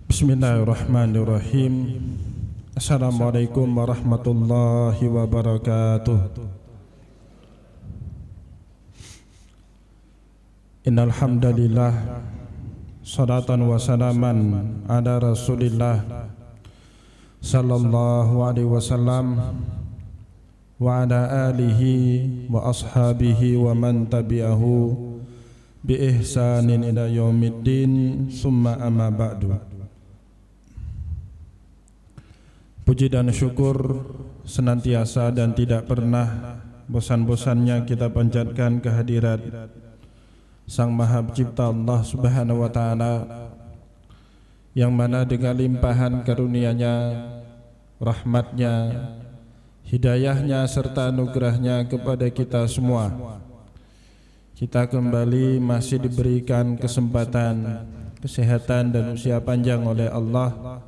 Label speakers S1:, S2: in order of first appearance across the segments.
S1: Bismillahirrahmanirrahim. Assalamualaikum warahmatullahi wabarakatuh. Innal hamdalillah, salatan wa salaman ala Rasulillah sallallahu alaihi wasallam wa ala alihi wa ashabihi wa man tabi'ahu bi ihsanin ila yaumiddin, summa amma ba'du. Puji dan syukur senantiasa dan tidak pernah bosan-bosannya kita panjatkan kehadirat Sang Maha Pencipta Allah Subhanahu wa Ta'ala, yang mana dengan limpahan karunia-Nya, rahmat-Nya, hidayah-Nya serta anugerah-Nya kepada kita semua, kita kembali masih diberikan kesempatan, kesehatan dan usia panjang oleh Allah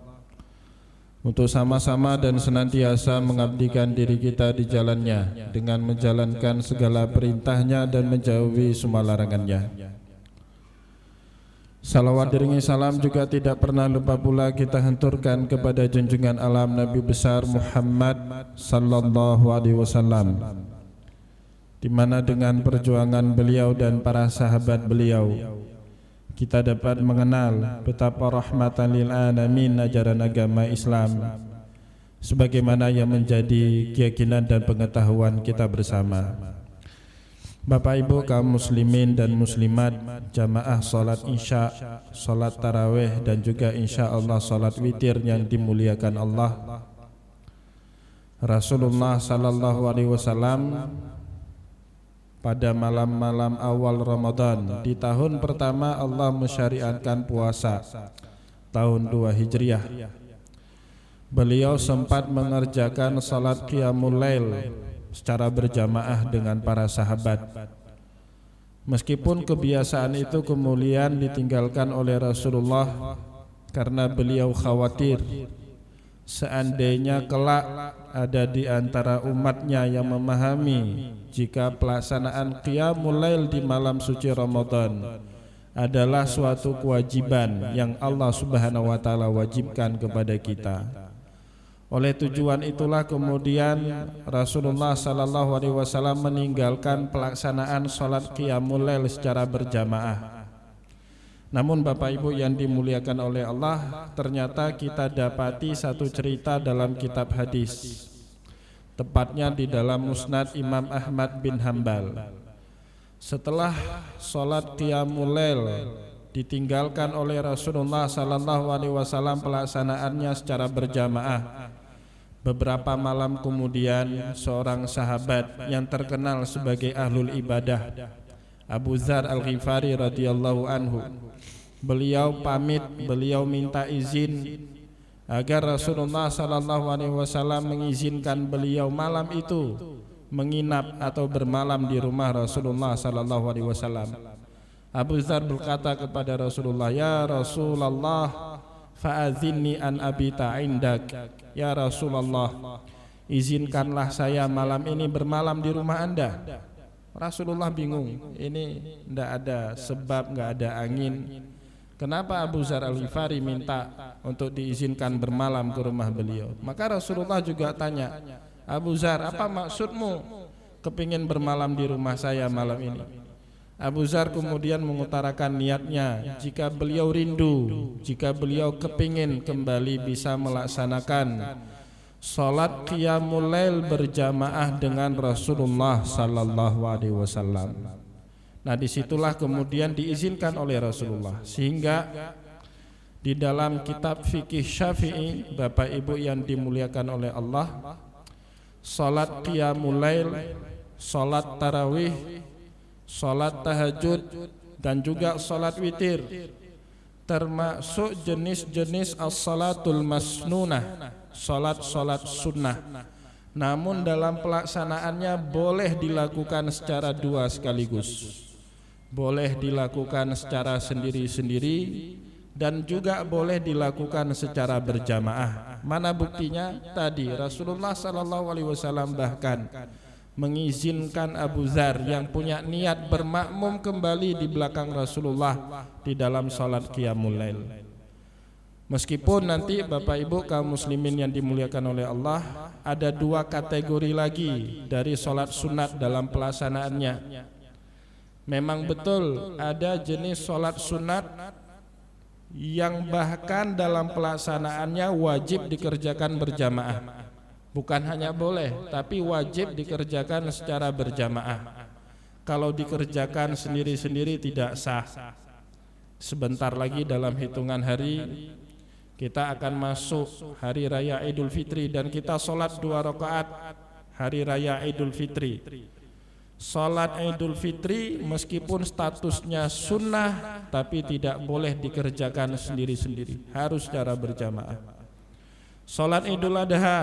S1: untuk sama-sama dan senantiasa mengabdikan diri kita di jalannya dengan menjalankan segala perintahnya dan menjauhi semua larangannya. Salawat diringi salam juga tidak pernah lupa pula kita hanturkan kepada junjungan alam Nabi besar Muhammad sallallahu alaihi wasallam, di mana dengan perjuangan beliau dan para sahabat beliau kita dapat mengenal betapa rahmatan lil alamin ajaran agama Islam, sebagaimana yang menjadi keyakinan dan pengetahuan kita bersama. Bapak Ibu kaum muslimin dan muslimat, jamaah salat isya, salat tarawih dan juga insya Allah salat witir yang dimuliakan Allah, Rasulullah sallallahu alaihi wasallam pada malam-malam awal Ramadan di tahun pertama Allah mensyariatkan puasa tahun 2 Hijriah, beliau sempat mengerjakan salat qiyamul lail secara berjamaah dengan para sahabat. Meskipun kebiasaan itu kemudian ditinggalkan oleh Rasulullah karena beliau khawatir seandainya kelak ada di antara umatnya yang memahami jika pelaksanaan qiyamul lail di malam suci Ramadan adalah suatu kewajiban yang Allah Subhanahu wa Ta'ala wajibkan kepada kita. Oleh tujuan itulah kemudian Rasulullah sallallahu alaihi wasallam meninggalkan pelaksanaan salat qiyamul lail secara berjamaah. Namun Bapak Ibu yang dimuliakan oleh Allah, ternyata kita dapati satu cerita dalam kitab hadis, tepatnya di dalam Musnad Imam Ahmad bin Hambal. Setelah salat qiyamul lail ditinggalkan oleh Rasulullah sallallahu alaihi wasallam pelaksanaannya secara berjamaah, beberapa malam kemudian seorang sahabat yang terkenal sebagai ahlul ibadah, Abu Dzar Al-Ghifari radhiyallahu anhu, beliau pamit, beliau minta izin agar Rasulullah sallallahu alaihi wasallam mengizinkan beliau malam itu menginap atau bermalam di rumah Rasulullah sallallahu alaihi wasallam. Abu Dzar berkata kepada Rasulullah, "Ya Rasulullah, fa'adzinni an abita indak." Ya Rasulullah, izinkanlah saya malam ini bermalam di rumah Anda. Rasulullah bingung, ini tidak ada sebab, tidak ada angin. Kenapa Abu Dzar Al-Ghifari minta untuk diizinkan bermalam ke rumah beliau? Maka Rasulullah juga tanya, Abu Dzar, apa maksudmu kepingin bermalam di rumah saya malam ini? Abu Dzar kemudian mengutarakan niatnya, jika beliau rindu, jika beliau kepingin kembali bisa melaksanakan salat qiyamul lail berjamaah dengan Rasulullah sallallahu alaihi wasallam. Nah, disitulah kemudian diizinkan oleh Rasulullah, sehingga di dalam kitab fikih Syafi'i, Bapak Ibu yang dimuliakan oleh Allah, salat qiyamul lail, salat tarawih, salat tahajud dan juga salat witir termasuk jenis-jenis as-salatul masnunah, salat-salat sunnah. Namun dalam pelaksanaannya boleh dilakukan secara dua sekaligus. Boleh dilakukan secara sendiri-sendiri dan juga boleh dilakukan secara berjamaah. Mana buktinya? Tadi Rasulullah SAW bahkan mengizinkan Abu Dzar yang punya niat bermakmum kembali di belakang Rasulullah di dalam salat qiyamul lail. Meskipun nanti Bapak Ibu kaum muslimin yang dimuliakan oleh Allah, ada dua kategori lagi dari salat sunat dalam pelaksanaannya. Memang betul ada jenis salat sunat yang bahkan dalam pelaksanaannya wajib dikerjakan berjamaah. Bukan hanya boleh, tapi wajib dikerjakan secara berjamaah. Kalau dikerjakan sendiri-sendiri tidak sah. Sebentar lagi dalam hitungan hari kita akan masuk hari raya Idul Fitri dan kita sholat 2 rakaat hari raya Idul Fitri. Sholat Idul Fitri meskipun statusnya sunnah, tapi tidak boleh dikerjakan sendiri-sendiri, harus secara berjamaah. Sholat Idul Adha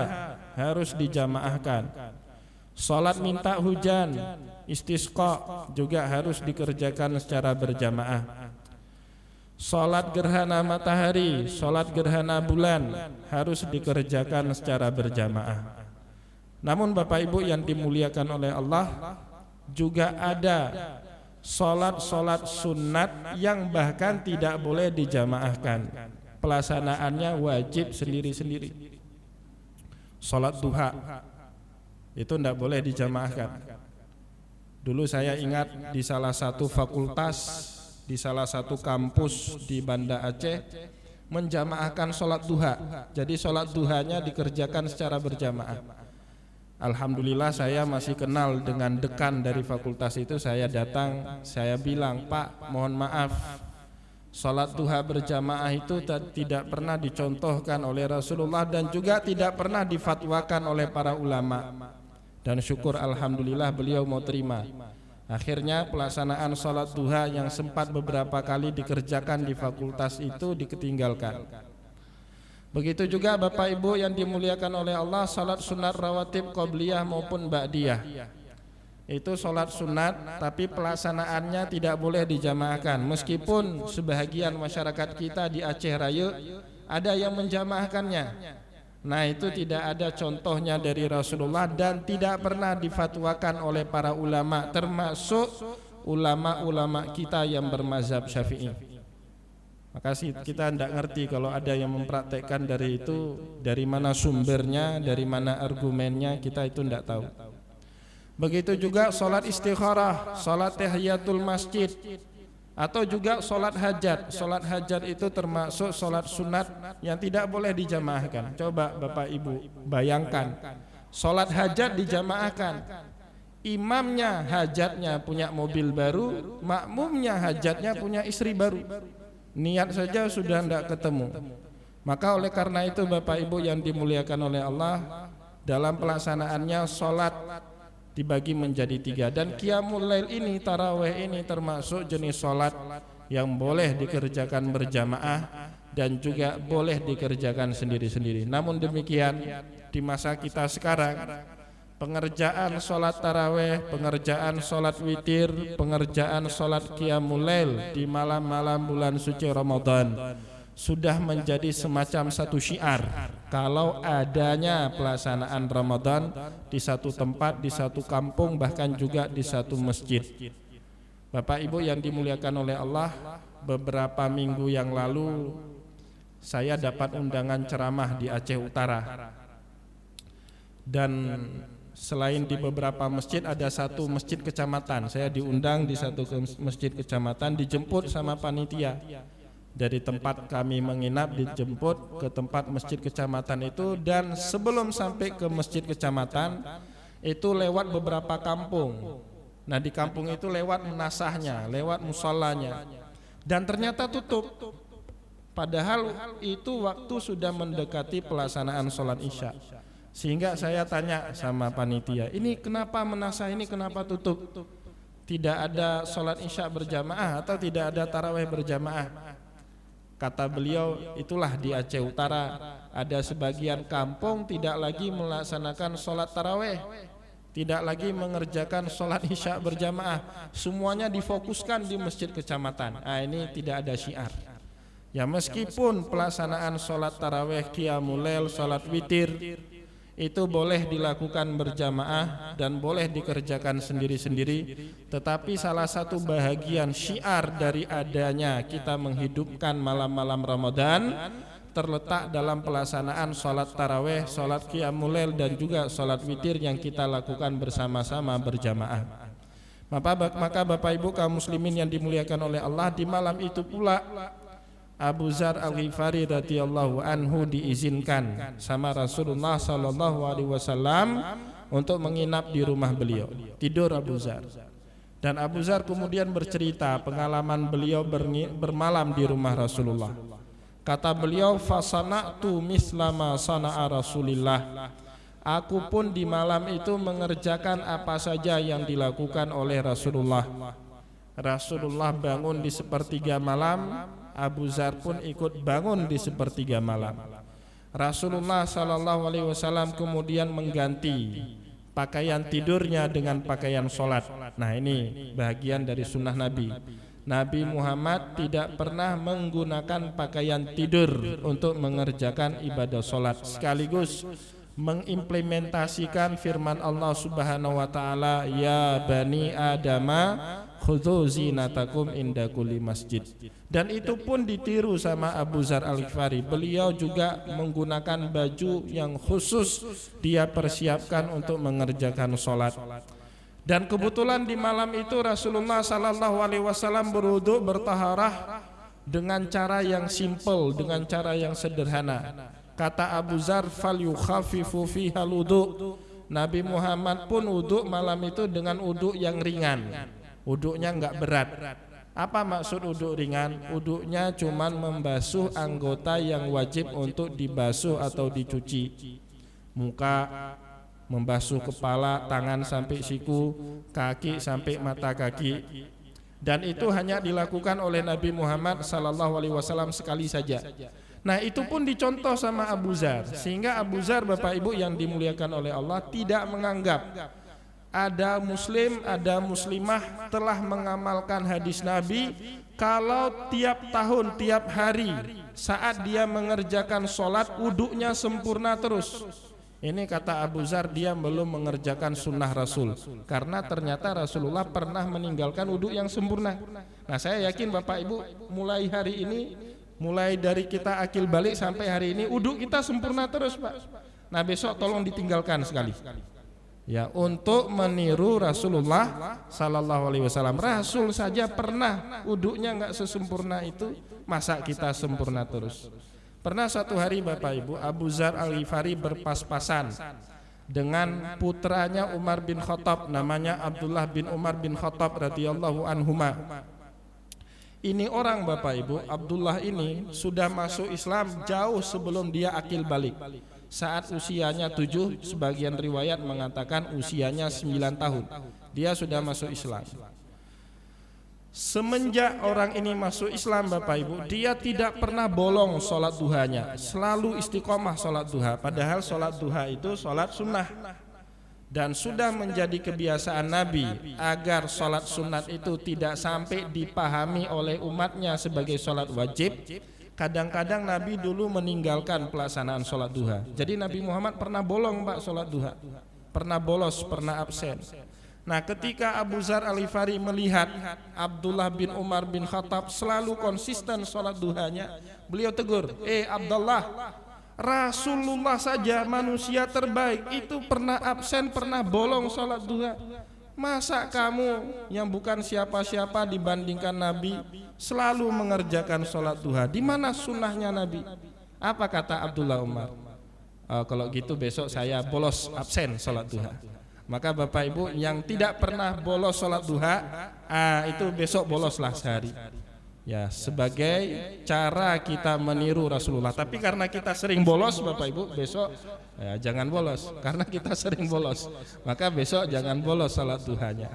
S1: harus dijamaahkan. Sholat minta hujan, istisqa juga harus dikerjakan secara berjamaah. Sholat gerhana matahari, sholat gerhana bulan harus dikerjakan secara berjamaah. Namun Bapak Ibu yang dimuliakan oleh Allah, juga ada sholat-sholat sunat yang bahkan tidak boleh dijamaahkan. Pelaksanaannya wajib sendiri-sendiri. Sholat duha itu tidak boleh dijamaahkan. Dulu saya ingat di salah satu fakultas, di salah satu kampus di Banda Aceh menjamaahkan sholat duha. Jadi sholat duhanya dikerjakan secara berjamaah. Alhamdulillah saya masih kenal dengan dekan dari fakultas itu. Saya datang, saya bilang, Pak, mohon maaf, sholat duha berjamaah itu tidak pernah dicontohkan oleh Rasulullah dan juga tidak pernah difatwakan oleh para ulama. Dan syukur alhamdulillah beliau mau terima. Akhirnya pelaksanaan sholat duha yang sempat beberapa kali dikerjakan di fakultas itu diketinggalkan. Begitu juga Bapak Ibu yang dimuliakan oleh Allah, sholat sunat rawatib qobliyah maupun ba'diyah. Itu sholat sunat tapi pelaksanaannya tidak boleh dijamaahkan. Meskipun sebahagian masyarakat kita di Aceh Raya ada yang menjamaahkannya. Nah itu tidak ada contohnya dari Rasulullah dan tidak pernah difatwakan oleh para ulama, termasuk ulama-ulama kita yang bermazhab Syafi'i. Maka kita tidak ngerti kalau ada yang mempraktekkan dari itu, dari mana sumbernya, dari mana argumennya, kita itu tidak tahu. Begitu juga sholat istikharah, sholat tahiyatul masjid, atau juga sholat hajat. Sholat hajat itu termasuk sholat sunat yang tidak boleh dijamaahkan. Coba Bapak Ibu bayangkan, sholat hajat dijamaahkan. Imamnya hajatnya punya mobil baru, makmumnya hajatnya punya istri baru. Niat saja sudah tidak ketemu. Maka oleh karena itu Bapak Ibu yang dimuliakan oleh Allah, dalam pelaksanaannya sholat dibagi menjadi 3. Dan qiyamul lail ini, tarawih ini termasuk jenis sholat yang boleh dikerjakan berjamaah dan juga boleh dikerjakan sendiri-sendiri. Namun demikian di masa kita sekarang, pengerjaan sholat tarawih, pengerjaan sholat witir, pengerjaan sholat qiyamul lail di malam-malam bulan suci Ramadan sudah menjadi semacam satu syiar. Kalau adanya pelaksanaan Ramadan di satu tempat, di satu kampung, bahkan juga di satu masjid. Bapak Ibu yang dimuliakan oleh Allah, beberapa minggu yang lalu saya dapat undangan ceramah di Aceh Utara. Dan selain di beberapa masjid, ada satu masjid kecamatan. Saya diundang di satu masjid kecamatan, dijemput sama panitia. Dari tempat kami menginap dijemput ke tempat masjid kecamatan itu, dan sebelum sampai ke masjid kecamatan itu lewat beberapa kampung. Nah di kampung itu lewat menasahnya, lewat musallanya, dan ternyata tutup. Padahal itu waktu sudah mendekati pelaksanaan sholat isya. Sehingga saya tanya sama panitia, ini kenapa menasah ini kenapa tutup? Tidak ada sholat isya berjamaah atau tidak ada tarawih berjamaah? Kata beliau, itulah di Aceh Utara ada sebagian kampung tidak lagi melaksanakan sholat tarawih, tidak lagi mengerjakan sholat isya berjamaah, semuanya difokuskan di masjid kecamatan. Nah ini tidak ada syiar. Ya meskipun pelaksanaan sholat tarawih, qiyamul lail, sholat witir itu boleh dilakukan berjamaah dan boleh dikerjakan sendiri-sendiri, tetapi salah satu bahagian syiar dari adanya kita menghidupkan malam-malam Ramadan terletak dalam pelaksanaan sholat tarawih, sholat qiyamul lail dan juga sholat witir yang kita lakukan bersama-sama berjamaah. Maka Bapak Ibu kaum muslimin yang dimuliakan oleh Allah, di malam itu pula Abu Dzar Al-Ghifari radhiyallahu anhu diizinkan sama Rasulullah sallallahu alaihi wasallam untuk menginap di rumah beliau. Tidur Abu Dzar. Dan Abu Dzar kemudian bercerita pengalaman beliau bermalam di rumah Rasulullah. Kata beliau, fasana'tu mislama sana'a Rasulillah. Aku pun di malam itu mengerjakan apa saja yang dilakukan oleh Rasulullah. Rasulullah bangun di sepertiga malam, Abu Dzar pun ikut bangun di sepertiga malam. Rasulullah sallallahu alaihi wasallam kemudian mengganti pakaian tidurnya dengan pakaian sholat. Nah, ini bagian dari sunnah Nabi. Nabi Muhammad tidak pernah menggunakan pakaian tidur untuk mengerjakan ibadah sholat, sekaligus mengimplementasikan firman Allah Subhanahu wa taala, ya bani adama khudzu zinatakum inda kulli masjid. Dan itu pun ditiru sama Abu Dzar Al-Ghifari. Beliau juga menggunakan baju yang khusus dia persiapkan untuk mengerjakan sholat. Dan kebetulan di malam itu Rasulullah sallallahu alaihi wasallam berwudu, bertaharah dengan cara yang simple, dengan cara yang sederhana. Kata Abu Dzar, fal yukhaffifu fiha wudu. Nabi Muhammad pun wudu malam itu dengan wudu yang ringan. Wudunya enggak berat. Apa maksud wudu ringan? Wudunya cuman membasuh anggota yang wajib untuk dibasuh atau dicuci. Muka, membasuh kepala, tangan sampai siku, kaki sampai mata kaki. Dan itu hanya dilakukan oleh Nabi Muhammad sallallahu alaihi wasallam sekali saja. Nah, itu pun dicontoh sama Abu Dzar, sehingga Abu Dzar Bapak Ibu yang dimuliakan oleh Allah tidak menganggap ada muslim, ada muslimah telah mengamalkan hadis Nabi kalau tiap tahun, tiap hari saat dia mengerjakan sholat wudunya sempurna terus. Ini kata Abu Dzar, dia belum mengerjakan sunnah Rasul, karena ternyata Rasulullah pernah meninggalkan wudu yang sempurna. Nah, saya yakin Bapak Ibu mulai hari ini, mulai dari kita akil balik sampai hari ini wudu kita sempurna terus, Pak. Nah, besok tolong ditinggalkan sekali. Ya, untuk meniru Rasulullah sallallahu alaihi wasallam. Rasul saja pernah wudunya enggak sesempurna itu, masa kita sempurna terus? Pernah satu hari Bapak Ibu, Abu Dzar Al-Ghifari berpas-pasan dengan putranya Umar bin Khattab, namanya Abdullah bin Umar bin Khattab radhiyallahu anhuma. Ini orang Bapak Ibu, Abdullah ini sudah masuk Islam jauh sebelum dia akil balik. Saat usianya 7, sebagian riwayat mengatakan usianya 9 tahun, dia sudah masuk Islam. Semenjak orang ini masuk Islam Bapak Ibu, dia tidak pernah bolong sholat duhanya, selalu istiqomah sholat duha. Padahal sholat duha itu sholat sunnah, dan sudah menjadi kebiasaan Nabi agar sholat sunat itu tidak sampai dipahami oleh umatnya sebagai sholat wajib. Kadang-kadang Nabi dulu meninggalkan pelaksanaan sholat duha. Jadi Nabi Muhammad pernah bolong Pak sholat duha, pernah bolos, pernah absen. Nah, ketika Abu Dzar Al-Ghifari melihat Abdullah bin Umar bin Khattab selalu konsisten sholat duhanya, beliau tegur, Abdullah, Rasulullah saja manusia terbaik itu pernah absen, pernah bolong sholat duha. Masa kamu yang bukan siapa-siapa dibandingkan Nabi selalu mengerjakan sholat duha? Di mana sunnahnya Nabi? Apa kata Abdullah Umar? Kalau gitu besok saya bolos absen sholat duha. Maka Bapak Ibu yang tidak pernah bolos sholat duha, itu besok boloslah sehari. Ya, sebagai cara kita meniru Rasulullah. Tapi karena kita sering bolos Bapak Ibu, besok ya, jangan bolos. Karena kita sering bolos, maka besok jangan bolos sholat duhanya.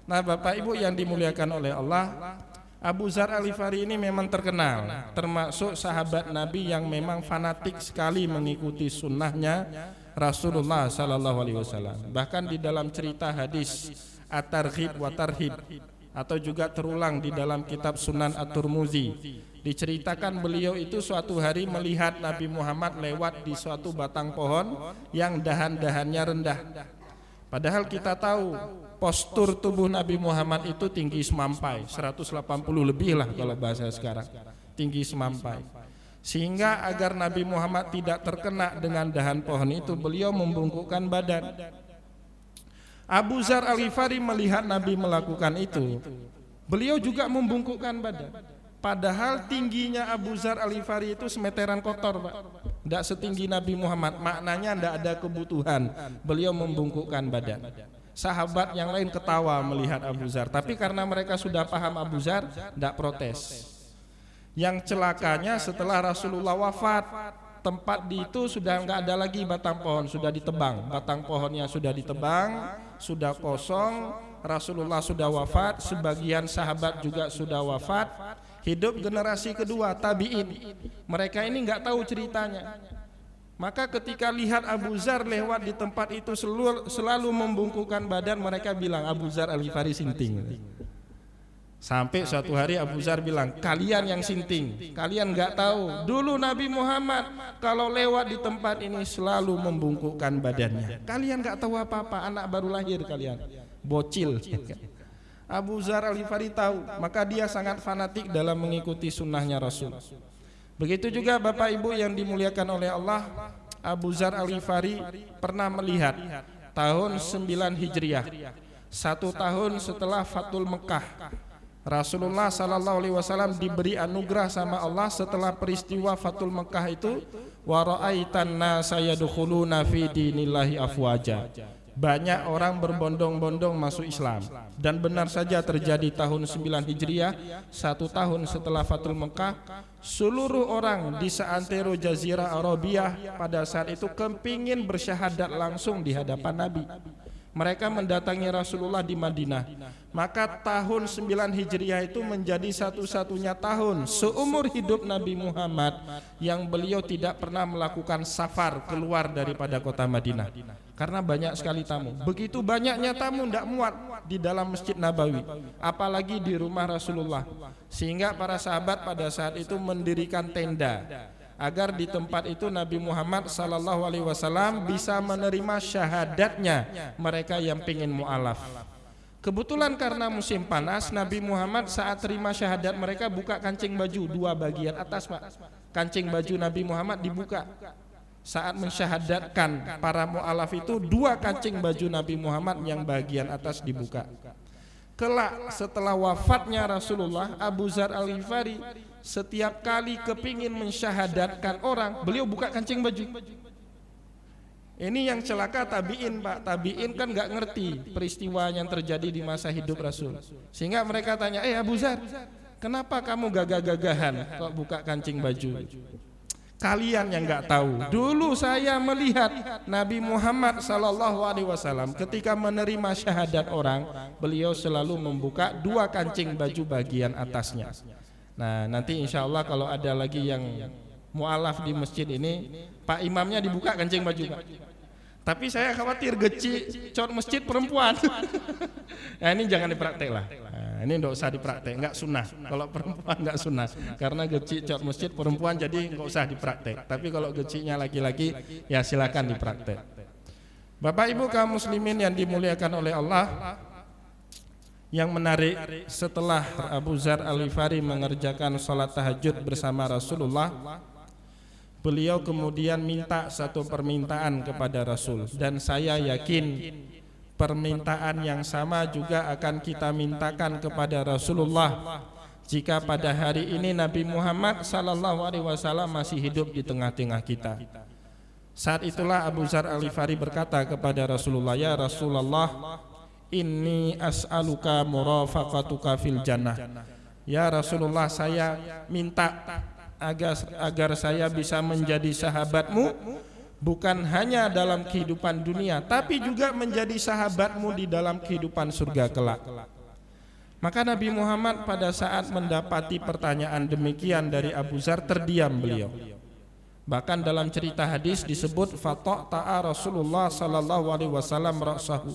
S1: Nah Bapak Ibu yang dimuliakan oleh Allah, Abu Dzar Al-Ghifari ini memang terkenal, termasuk sahabat Nabi yang memang fanatik sekali mengikuti sunnahnya Rasulullah sallallahu alaihi wasallam. Bahkan di dalam cerita hadis At-Targhib wa Tarhib, atau juga terulang di dalam kitab Sunan At-Tirmidzi, Diceritakan beliau itu suatu hari melihat Nabi Muhammad lewat di suatu batang pohon yang dahan-dahannya rendah. Padahal kita tahu postur tubuh Nabi Muhammad itu tinggi semampai, 180 lebih lah kalau bahasa sekarang, tinggi semampai. Sehingga agar Nabi Muhammad tidak terkena dengan dahan pohon itu, beliau membungkukkan badan. Abu Dzar Al-Ghifari melihat Nabi melakukan itu, beliau juga membungkukkan badan. Padahal tingginya Abu Dzar Al-Ghifari itu semeteran kotor, Pak. Tidak setinggi Nabi Muhammad. Maknanya tidak ada kebutuhan beliau membungkukkan badan. Sahabat yang lain ketawa melihat Abu Dzar, tapi karena mereka sudah paham Abu Dzar, tidak protes. Yang celakanya setelah Rasulullah wafat, tempat di itu sudah nggak ada lagi batang pohon, sudah ditebang. Batang pohonnya sudah ditebang, sudah kosong. Rasulullah sudah wafat, sebagian sahabat juga sudah wafat. Hidup generasi kedua, tabi'in. Mereka ini nggak tahu ceritanya. Maka ketika lihat Abu Dzar lewat di tempat itu selalu membungkukkan badan, mereka bilang Abu Dzar Al-Ghifari sinting. Sampai suatu hari Abu Dzar bilang, kalian yang sinting, kalian nggak tahu. Dulu Nabi Muhammad kalau lewat di tempat ini selalu membungkukkan badannya. Kalian nggak tahu apa-apa, anak baru lahir kalian, bocil. Abu Dzar Al-Ghifari tahu, maka dia sangat fanatik dalam mengikuti sunnahnya Rasul. Begitu juga Bapak Ibu yang dimuliakan oleh Allah, Abu Dzar Al-Ghifari pernah melihat tahun 9 Hijriah, 1 tahun setelah Fathul Mekah. Rasulullah SAW diberi anugerah sama Allah setelah peristiwa Fathul Mekah itu, wa ra'aitan nasa yadkhuluna fi dinillahi afwaja. Banyak orang berbondong-bondong masuk Islam. Dan benar saja terjadi tahun 9 Hijriah, 1 tahun setelah Fathul Mekah. Seluruh orang di seantero Jazirah Arabia pada saat itu kepingin bersyahadat langsung di hadapan Nabi. Mereka mendatangi Rasulullah di Madinah. Maka tahun 9 Hijriah itu menjadi satu-satunya tahun seumur hidup Nabi Muhammad yang beliau tidak pernah melakukan safar keluar daripada kota Madinah. Karena banyak sekali tamu. Begitu banyaknya tamu tidak muat di dalam Masjid Nabawi, apalagi di rumah Rasulullah. Sehingga para sahabat pada saat itu mendirikan tenda agar di tempat itu Nabi Muhammad SAW bisa menerima syahadatnya mereka yang ingin mu'alaf. Kebetulan karena musim panas, Nabi Muhammad saat terima syahadat mereka buka kancing baju, 2 bagian atas, Pak. Kancing baju Nabi Muhammad dibuka. Saat mensyahadatkan para mu'alaf itu, 2 kancing baju Nabi Muhammad yang bagian atas dibuka. Kelak setelah wafatnya Rasulullah, Abu Dzar Al-Ghifari setiap kali kepingin mensyahadatkan orang, beliau buka kancing baju. Ini yang celaka tabi'in, Pak. Tabi'in kan nggak ngerti peristiwa yang terjadi di masa hidup Rasul. Sehingga mereka tanya, Abu Dzar, kenapa kamu gagah-gagahan kok buka kancing baju? Kalian yang nggak tahu, dulu saya melihat Nabi Muhammad SAW ketika menerima syahadat orang, beliau selalu membuka 2 kancing baju bagian atasnya. Nah, nanti insya Allah kalau ada lagi yang mu'alaf di masjid ini, Pak Imamnya dibuka kancing baju, Pak. Tapi saya khawatir geci cot masjid perempuan. Nah, ini jangan dipraktek lah. Nah, ini enggak usah dipraktek, enggak sunnah. Kalau perempuan enggak sunnah, karena geci cot masjid perempuan, jadi enggak usah dipraktek. Tapi kalau gecinya laki-laki, ya silakan dipraktek. Bapak Ibu kaum muslimin yang dimuliakan oleh Allah, yang menarik setelah Abu Dzar Al-Ghifari mengerjakan sholat tahajud bersama Rasulullah, beliau kemudian minta satu permintaan kepada Rasul, dan saya yakin permintaan yang sama juga akan kita mintakan kepada Rasulullah jika pada hari ini Nabi Muhammad SAW masih hidup di tengah-tengah kita. Saat itulah Abu Dzar Al-Ghifari berkata kepada Rasulullah, ya Rasulullah, inni as'aluka murafaqatuka fil jannah. Ya Rasulullah, saya minta agar saya bisa menjadi sahabatmu, bukan hanya dalam kehidupan dunia, tapi juga menjadi sahabatmu di dalam kehidupan surga kelak. Maka Nabi Muhammad pada saat mendapati pertanyaan demikian dari Abu Dzar, terdiam beliau. Bahkan dalam cerita hadis disebut fata'ta'a Rasulullah sallallahu alaihi wasallam ra'sahu.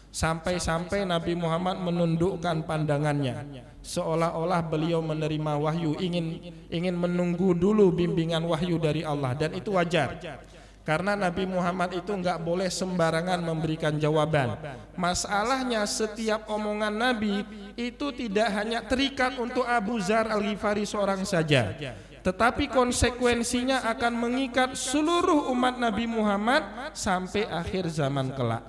S1: Sampai-sampai Nabi Muhammad menundukkan pandangannya, seolah-olah beliau menerima wahyu, ingin menunggu dulu bimbingan wahyu dari Allah. Dan itu wajar, karena Nabi Muhammad itu enggak boleh sembarangan memberikan jawaban. Masalahnya setiap omongan Nabi itu tidak hanya terikat untuk Abu Dzar Al-Ghifari seorang saja, tetapi konsekuensinya akan mengikat seluruh umat Nabi Muhammad sampai akhir zaman kelak.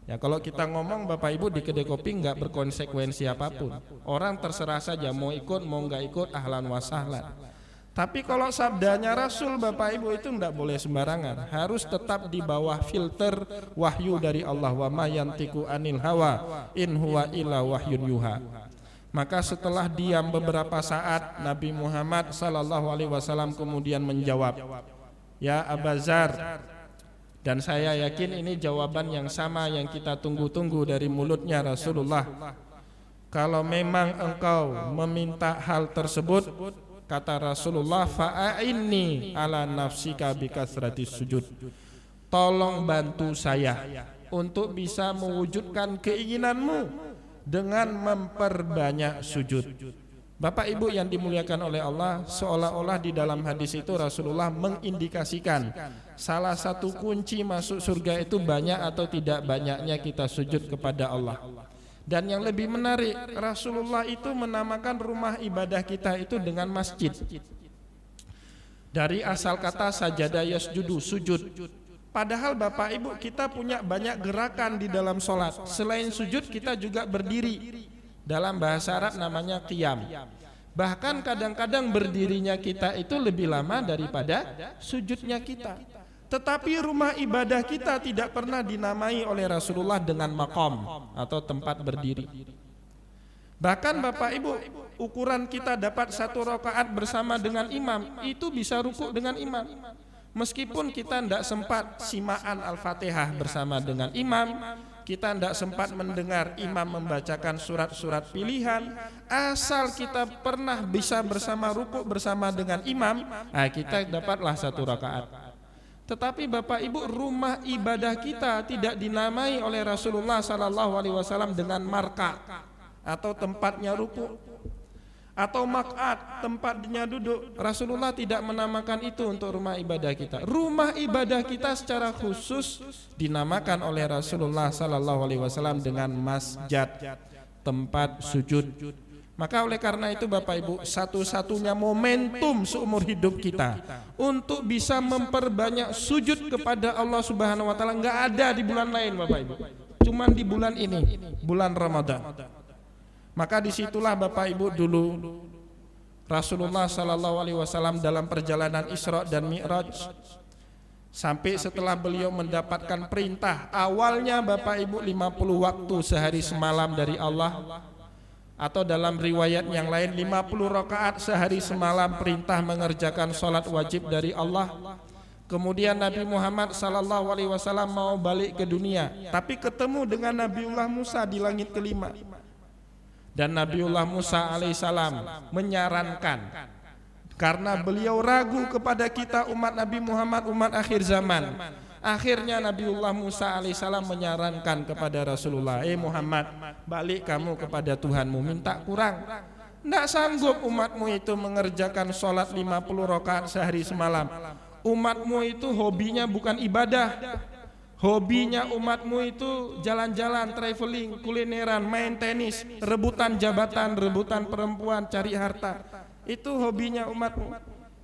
S1: Ya, kalau kita ngomong Bapak Ibu di kedai kopi enggak berkonsekuensi apapun. Orang terserah saja mau ikut mau enggak ikut, ahlan wa sahlan. Tapi kalau sabdanya Rasul Bapak Ibu itu enggak boleh sembarangan, harus tetap di bawah filter wahyu dari Allah. Wa ma yantiqu anil hawa in huwa illa wahyun yuha. Maka setelah diam beberapa saat, Nabi Muhammad sallallahu alaihi wasallam kemudian menjawab, "Ya Abu Dzar," dan saya yakin ini jawaban yang sama yang kita tunggu-tunggu dari mulutnya Rasulullah. "Kalau memang engkau meminta hal tersebut," kata Rasulullah, "fa'inni ala nafsika bikasratis sujud." Tolong bantu saya untuk bisa mewujudkan keinginanmu dengan memperbanyak sujud. Bapak Ibu yang dimuliakan oleh Allah, seolah-olah di dalam hadis itu Rasulullah mengindikasikan salah satu kunci masuk surga itu banyak atau tidak banyaknya kita sujud kepada Allah. Dan yang lebih menarik, Rasulullah itu menamakan rumah ibadah kita itu dengan masjid. Dari asal kata sajada yasjudu, sujud. Padahal Bapak Ibu kita punya banyak gerakan di dalam sholat. Selain sujud kita juga berdiri. Dalam bahasa Arab namanya qiyam. Bahkan kadang-kadang berdirinya kita itu lebih lama daripada sujudnya kita. Tetapi rumah ibadah kita tidak pernah dinamai oleh Rasulullah dengan maqam atau tempat berdiri. Bahkan Bapak Ibu, ukuran kita dapat 1 rakaat bersama dengan imam itu bisa rukuk dengan imam. Meskipun kita tidak sempat simaan Al-Fatihah bersama dengan imam, kita tidak sempat mendengar imam membacakan surat-surat pilihan, asal kita pernah bisa bersama rukuk bersama dengan imam, kita dapatlah 1 rakaat. Tetapi Bapak Ibu, rumah ibadah kita tidak dinamai oleh Rasulullah SAW dengan marka atau tempatnya rukuk atau maq'ad, tempatnya duduk. Rasulullah tidak menamakan itu untuk rumah ibadah kita. Rumah ibadah kita secara khusus dinamakan oleh Rasulullah SAW dengan masjid, tempat sujud. Maka oleh karena itu Bapak Ibu, satu-satunya momentum seumur hidup kita untuk bisa memperbanyak sujud kepada Allah Subhanahu wa taala enggak ada di bulan lain Bapak Ibu. Cuman di bulan ini, bulan Ramadan. Maka disitulah Bapak Ibu dulu Rasulullah SAW dalam perjalanan Isra dan Mi'raj, sampai setelah beliau mendapatkan perintah, awalnya Bapak Ibu 50 waktu sehari semalam dari Allah, atau dalam riwayat yang lain 50 rakaat sehari semalam perintah mengerjakan sholat wajib dari Allah. Kemudian Nabi Muhammad SAW mau balik ke dunia, tapi ketemu dengan Nabiullah Musa di langit kelima. Dan Nabiullah Musa alaihissalam menyarankan, karena beliau ragu kepada kita umat Nabi Muhammad, umat akhir zaman. Akhirnya Nabiullah Musa alaihissalam menyarankan kepada Rasulullah, Muhammad, balik kamu kepada Tuhanmu, minta kurang. Tidak sanggup umatmu itu mengerjakan sholat 50 rakaat sehari semalam. Umatmu itu hobinya bukan ibadah. Hobinya umatmu itu jalan-jalan, traveling, kulineran, main tenis, rebutan jabatan, rebutan perempuan, cari harta. Itu hobinya umatmu.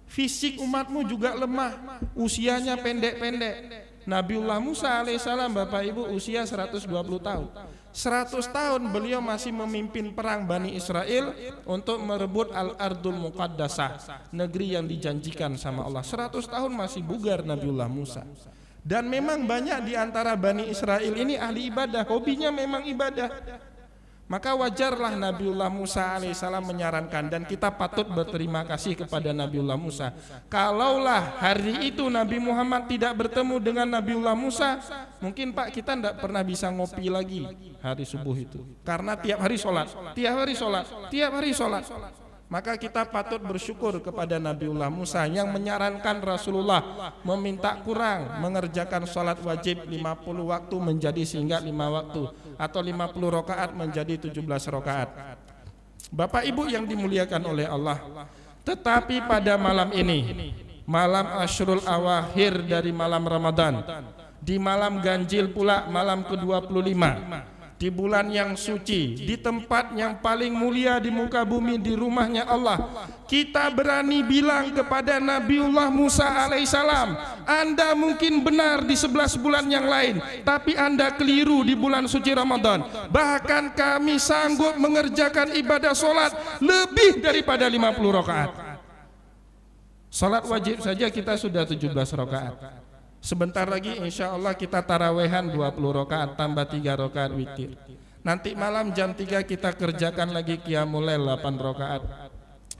S1: Fisik umatmu juga lemah, usianya pendek-pendek. Nabiullah Musa alaihissalam Bapak Ibu usia 120 tahun. 100 tahun beliau masih memimpin perang Bani Israel untuk merebut Al-Ardul Muqaddasah, negeri yang dijanjikan sama Allah. 100 tahun masih bugar Nabiullah Musa. Dan memang banyak di antara Bani Israel ini ahli ibadah, hobinya memang ibadah. Maka wajarlah Nabiullah Musa alaihissalam menyarankan, dan kita patut berterima kasih kepada Nabiullah Musa. Kalaulah hari itu Nabi Muhammad tidak bertemu dengan Nabiullah Musa, mungkin Pak kita tidak pernah bisa ngopi lagi hari subuh itu. Karena tiap hari sholat, tiap hari sholat, tiap hari sholat. Maka kita patut bersyukur kepada Nabiullah Musa yang menyarankan Rasulullah meminta kurang mengerjakan sholat wajib 50 waktu menjadi sehingga 5 waktu, atau 50 rakaat menjadi 17 rakaat. Bapak Ibu yang dimuliakan oleh Allah, tetapi pada malam ini, malam Asyrul Awakhir dari malam Ramadan, di malam ganjil pula, malam ke-25, di bulan yang suci, di tempat yang paling mulia di muka bumi, di rumahnya Allah, kita berani bilang kepada Nabiullah Musa alaihissalam, Anda mungkin benar di 11 bulan yang lain, tapi Anda keliru di bulan suci Ramadan. Bahkan kami sanggup mengerjakan ibadah sholat lebih daripada 50 rakaat. Sholat wajib saja kita sudah 17 rakaat. Sebentar lagi insya Allah kita tarawehan 20 rakaat tambah 3 rakaat witir. Nanti malam jam 3 kita kerjakan lagi qiyamul lail 8 rakaat.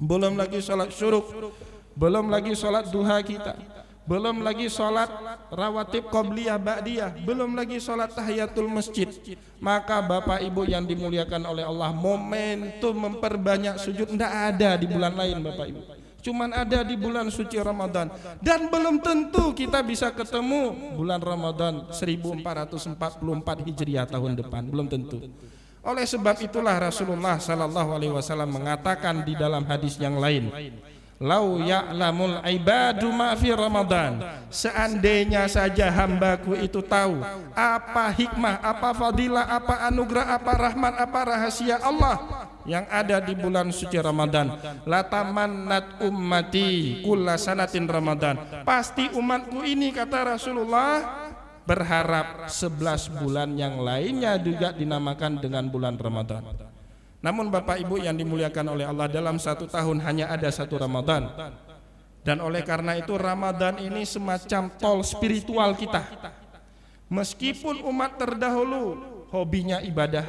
S1: Belum lagi sholat syuruk, belum lagi sholat duha kita, belum lagi sholat rawatib qobliyah ba'diyah, belum lagi sholat tahiyatul masjid. Maka Bapak Ibu yang dimuliakan oleh Allah, momentum memperbanyak sujud tidak ada di bulan lain Bapak Ibu, cuman ada di bulan suci Ramadan. Dan belum tentu kita bisa ketemu bulan Ramadan 1444 Hijriah tahun depan, belum tentu. Oleh sebab itulah Rasulullah sallallahu alaihi wasallam mengatakan di dalam hadis yang lain, lau ya'lamul ibadu ma fi Ramadan, seandainya saja hambaku itu tahu apa hikmah, apa fadilah, apa anugerah, apa rahmat, apa rahasia Allah yang ada di bulan suci Ramadan, latamannat ummati kulla sanatin Ramadan, pasti umatku ini, kata Rasulullah, berharap 11 bulan yang lainnya juga dinamakan dengan bulan Ramadan. Namun Bapak Ibu yang dimuliakan oleh Allah, dalam satu tahun hanya ada satu Ramadan. Dan oleh karena itu Ramadan ini semacam tol spiritual kita. Meskipun umat terdahulu hobinya ibadah,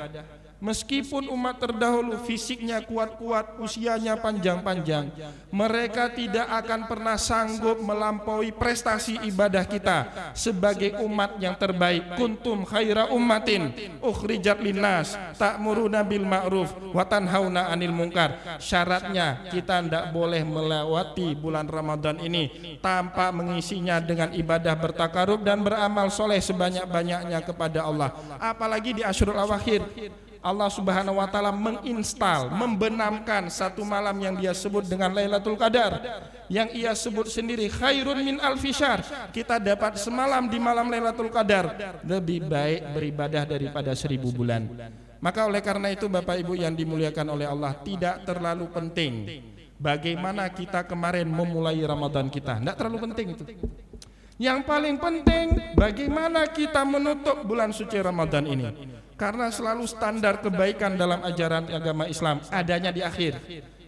S1: meskipun umat terdahulu fisiknya kuat-kuat, usianya panjang-panjang, mereka tidak akan pernah sanggup melampaui prestasi ibadah kita sebagai umat yang terbaik. Kuntum khaira ummatin ukhrijat linnas ta'muruna bil ma'ruf wa tanhauna 'anil munkar. Syaratnya kita tidak boleh melewati bulan Ramadan ini tanpa mengisinya dengan ibadah bertakarub dan beramal soleh sebanyak-banyaknya kepada Allah. Apalagi di Asyrul Awakhir, Allah Subhanahu wa taala menginstal, membenamkan satu malam yang dia sebut dengan Lailatul Qadar, yang ia sebut sendiri khairun min alfi syahr. Kita dapat semalam di malam Lailatul Qadar lebih baik beribadah daripada 1000 bulan. Maka oleh karena itu Bapak Ibu yang dimuliakan oleh Allah, tidak terlalu penting bagaimana kita kemarin memulai Ramadan kita, tidak terlalu penting itu. Yang paling penting bagaimana kita menutup bulan suci Ramadan ini. Karena selalu standar kebaikan dalam ajaran agama Islam adanya di akhir.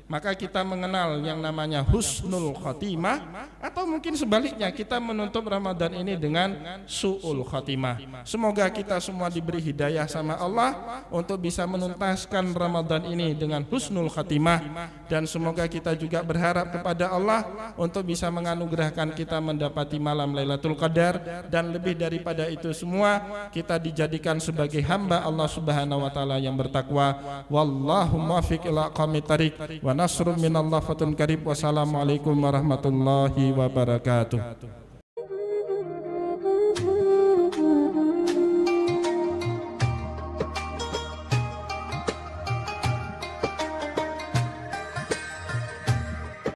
S1: Maka kita mengenal yang namanya husnul khotimah, atau mungkin sebaliknya kita menutup Ramadan ini dengan su'ul khotimah. Semoga kita semua diberi hidayah sama Allah untuk bisa menuntaskan Ramadan ini dengan husnul khotimah, dan semoga kita juga berharap kepada Allah untuk bisa menganugerahkan kita mendapati malam Lailatul Qadar, dan lebih daripada itu semua kita dijadikan sebagai hamba Allah Subhanahu wa taala yang bertakwa. Wallahu muwaffiq ila aqwamit thariq wa nasrun minallah fatun karib. Wassalamualaikum warahmatullahi wabarakatuh.